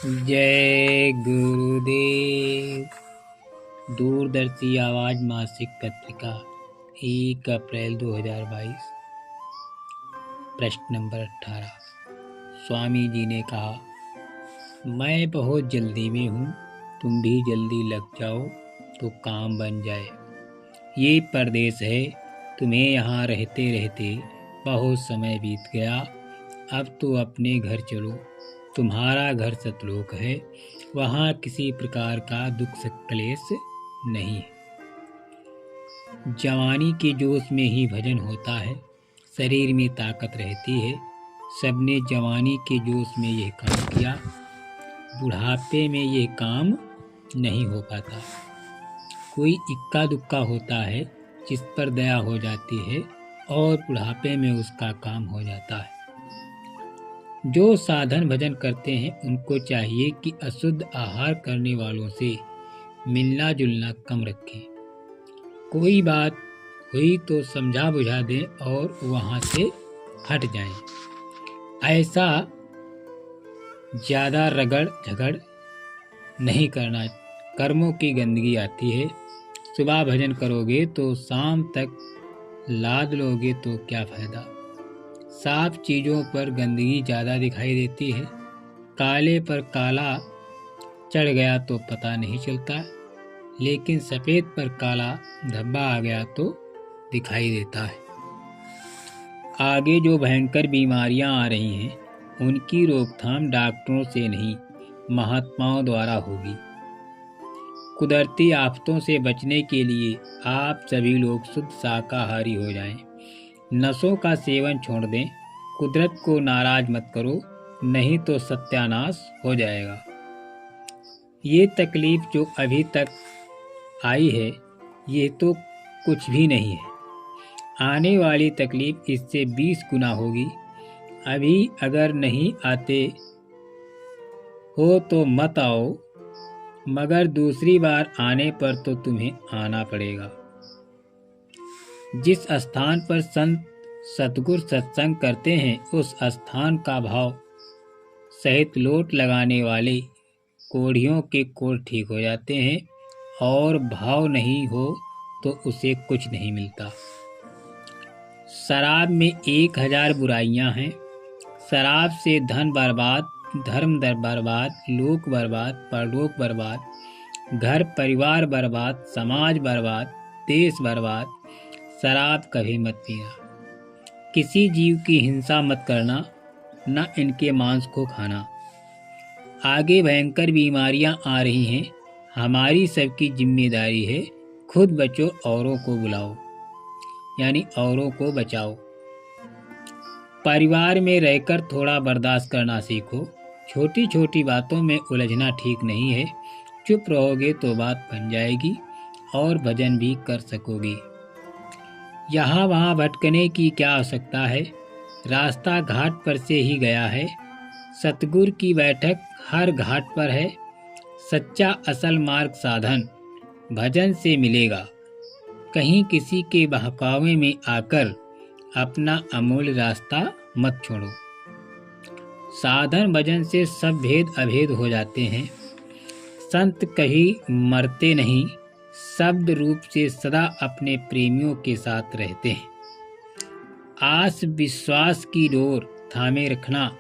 जय गुरुदेव। दूरदर्शी आवाज मासिक पत्रिका 1 अप्रैल 2022। प्रश्न नंबर 18। स्वामी जी ने कहा, मैं बहुत जल्दी में हूँ, तुम भी जल्दी लग जाओ तो काम बन जाए। ये परदेश है, तुम्हें यहाँ रहते रहते बहुत समय बीत गया। अब तो अपने घर चलो, तुम्हारा घर सतलोक है, वहाँ किसी प्रकार का दुख क्लेश नहीं है। जवानी के जोश में ही भजन होता है, शरीर में ताकत रहती है। सबने जवानी के जोश में यह काम किया, बुढ़ापे में यह काम नहीं हो पाता। कोई इक्का दुक्का होता है जिस पर दया हो जाती है और बुढ़ापे में उसका काम हो जाता है। जो साधन भजन करते हैं उनको चाहिए कि अशुद्ध आहार करने वालों से मिलना जुलना कम रखें। कोई बात हुई तो समझा बुझा दें और वहाँ से हट जाएं। ऐसा ज़्यादा रगड़ झगड़ नहीं करना, कर्मों की गंदगी आती है। सुबह भजन करोगे तो शाम तक लाद लोगे तो क्या फायदा। साफ चीज़ों पर गंदगी ज़्यादा दिखाई देती है। काले पर काला चढ़ गया तो पता नहीं चलता, लेकिन सफ़ेद पर काला धब्बा आ गया तो दिखाई देता है। आगे जो भयंकर बीमारियां आ रही हैं उनकी रोकथाम डॉक्टरों से नहीं, महात्माओं द्वारा होगी। कुदरती आफतों से बचने के लिए आप सभी लोग शुद्ध शाकाहारी हो जाएं। नशों का सेवन छोड़ दें, कुदरत को नाराज मत करो, नहीं तो सत्यानाश हो जाएगा। ये तकलीफ जो अभी तक आई है ये तो कुछ भी नहीं है, आने वाली तकलीफ इससे 20 गुना होगी। अभी अगर नहीं आते हो तो मत आओ, मगर दूसरी बार आने पर तो तुम्हें आना पड़ेगा। जिस स्थान पर संत सतगुरु सत्संग करते हैं उस स्थान का भाव सहित लोट लगाने वाले कोढ़ियों के कोढ़ ठीक हो जाते हैं, और भाव नहीं हो तो उसे कुछ नहीं मिलता। शराब में 1000 बुराइयां हैं। शराब से धन बर्बाद, धर्म बर्बाद, लोक बर्बाद, परलोक बर्बाद, घर परिवार बर्बाद, समाज बर्बाद, देश बर्बाद। शराब कभी मत पीना। किसी जीव की हिंसा मत करना, न इनके मांस को खाना। आगे भयंकर बीमारियां आ रही हैं, हमारी सबकी जिम्मेदारी है खुद बचो औरों को बुलाओ, यानी औरों को बचाओ। परिवार में रहकर थोड़ा बर्दाश्त करना सीखो। छोटी छोटी बातों में उलझना ठीक नहीं है। चुप रहोगे तो बात बन जाएगी और भजन भी कर सकोगे। यहाँ वहाँ भटकने की क्या आवश्यकता है, रास्ता घाट पर से ही गया है। सतगुरु की बैठक हर घाट पर है। सच्चा असल मार्ग साधन भजन से मिलेगा। कहीं किसी के बहकावे में आकर अपना अमूल्य रास्ता मत छोड़ो। साधन भजन से सब भेद अभेद हो जाते हैं। संत कभी मरते नहीं, शब्द रूप से सदा अपने प्रेमियों के साथ रहते हैं। आस विश्वास की डोर थामे रखना,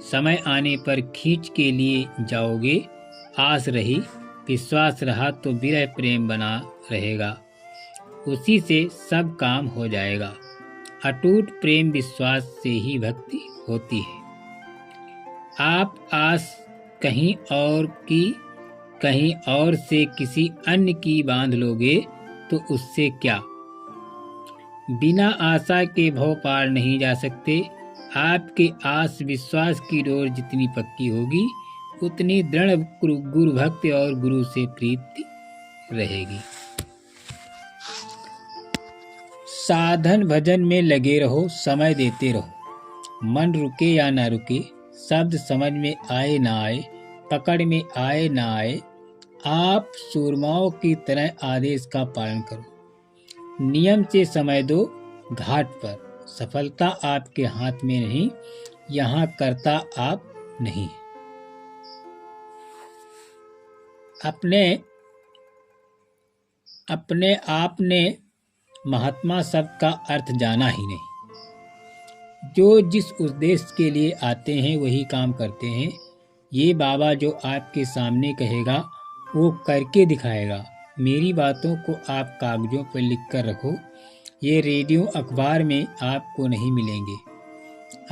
समय आने पर खींच के लिए जाओगे। आस रही विश्वास रहा तो विरह प्रेम बना रहेगा, उसी से सब काम हो जाएगा। अटूट प्रेम विश्वास से ही भक्ति होती है। आप आस कहीं और से किसी अन्य की बांध लोगे तो उससे क्या। बिना आशा के भव पार नहीं जा सकते। आपके आस विश्वास की डोर जितनी पक्की होगी उतनी दृढ़ गुरु भक्ति और गुरु से प्रीति रहेगी। साधन भजन में लगे रहो, समय देते रहो। मन रुके या ना रुके, शब्द समझ में आए ना आए, पकड़ में आए ना आए, आप सूरमाओं की तरह आदेश का पालन करो। नियम से समय दो घाट पर। सफलता आपके हाथ में नहीं, यहाँ करता आप नहीं। अपने आप ने महात्मा शब्द का अर्थ जाना ही नहीं। जो जिस उद्देश्य के लिए आते हैं वही काम करते हैं। ये बाबा जो आपके सामने कहेगा वो करके दिखाएगा। मेरी बातों को आप कागजों पर लिख कर रखो। ये रेडियो अखबार में आपको नहीं मिलेंगे।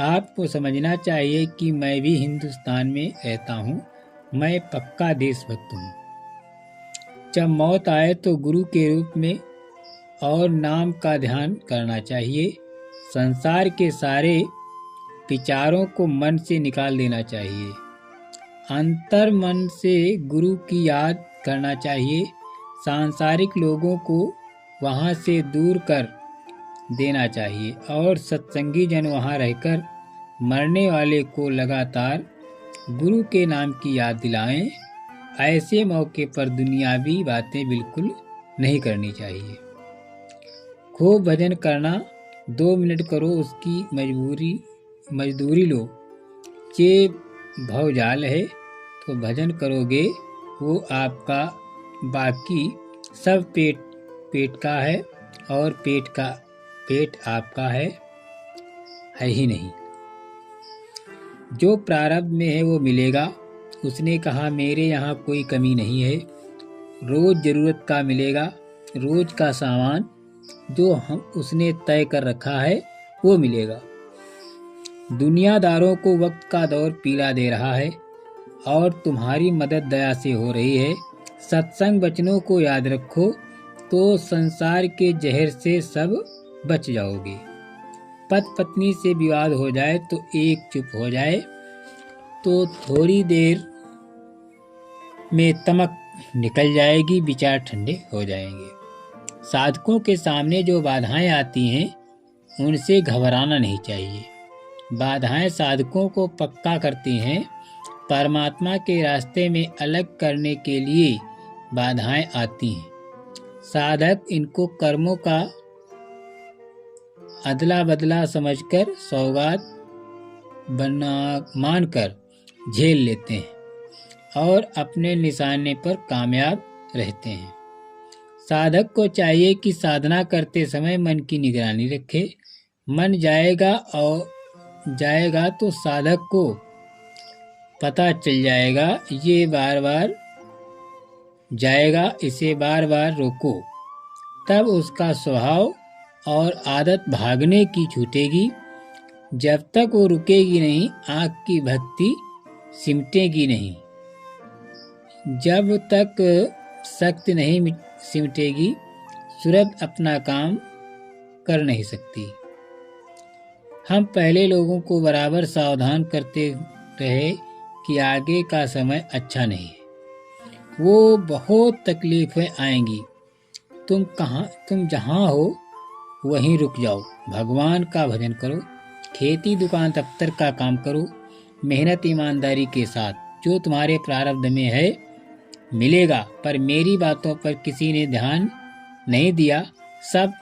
आपको समझना चाहिए कि मैं भी हिंदुस्तान में रहता हूँ। मैं पक्का देशभक्त हूँ। जब मौत आए तो गुरु के रूप में और नाम का ध्यान करना चाहिए। संसार के सारे विचारों को मन से निकाल देना चाहिए। अंतर मन से गुरु की याद करना चाहिए। सांसारिक लोगों को वहाँ से दूर कर देना चाहिए और सत्संगी जन वहाँ रहकर मरने वाले को लगातार गुरु के नाम की याद दिलाएं। ऐसे मौके पर दुनियावी बातें बिल्कुल नहीं करनी चाहिए। खूब भजन करना, 2 मिनट करो, उसकी मजदूरी लो। ये भवजाल है तो भजन करोगे वो आपका, बाकी सब पेट का है और पेट आपका है ही नहीं। जो प्रारब्ध में है वो मिलेगा। उसने कहा मेरे यहाँ कोई कमी नहीं है। रोज जरूरत का मिलेगा। रोज का सामान जो उसने तय कर रखा है वो मिलेगा। दुनियादारों को वक्त का दौर पीला दे रहा है और तुम्हारी मदद दया से हो रही है। सत्संग वचनों को याद रखो तो संसार के जहर से सब बच जाओगे। पति पत्नी से विवाद हो जाए तो एक चुप हो जाए तो थोड़ी देर में तमक निकल जाएगी, विचार ठंडे हो जाएंगे। साधकों के सामने जो बाधाएं आती हैं उनसे घबराना नहीं चाहिए। बाधाएं साधकों को पक्का करती हैं। परमात्मा के रास्ते में अलग करने के लिए बाधाएं आती हैं। साधक इनको कर्मों का अदला बदला समझकर सौगात मानकर झेल लेते हैं और अपने निशाने पर कामयाब रहते हैं। साधक को चाहिए कि साधना करते समय मन की निगरानी रखे। मन जाएगा तो साधक को पता चल जाएगा ये बार-बार जाएगा, इसे बार-बार रोको। तब उसका स्वभाव और आदत भागने की छूटेगी। जब तक वो रुकेगी नहीं, आँख की भक्ति सिमटेगी नहीं। जब तक शक्ति नहीं सिमटेगी, सूरत अपना काम कर नहीं सकती। हम पहले लोगों को बराबर सावधान करते रहे कि आगे का समय अच्छा नहीं है, वो बहुत तकलीफें आएंगी। तुम जहाँ हो वहीं रुक जाओ। भगवान का भजन करो। खेती दुकान दफ्तर का काम करो। मेहनत ईमानदारी के साथ। जो तुम्हारे प्रारब्ध में है मिलेगा। पर मेरी बातों पर किसी ने ध्यान नहीं दिया। सब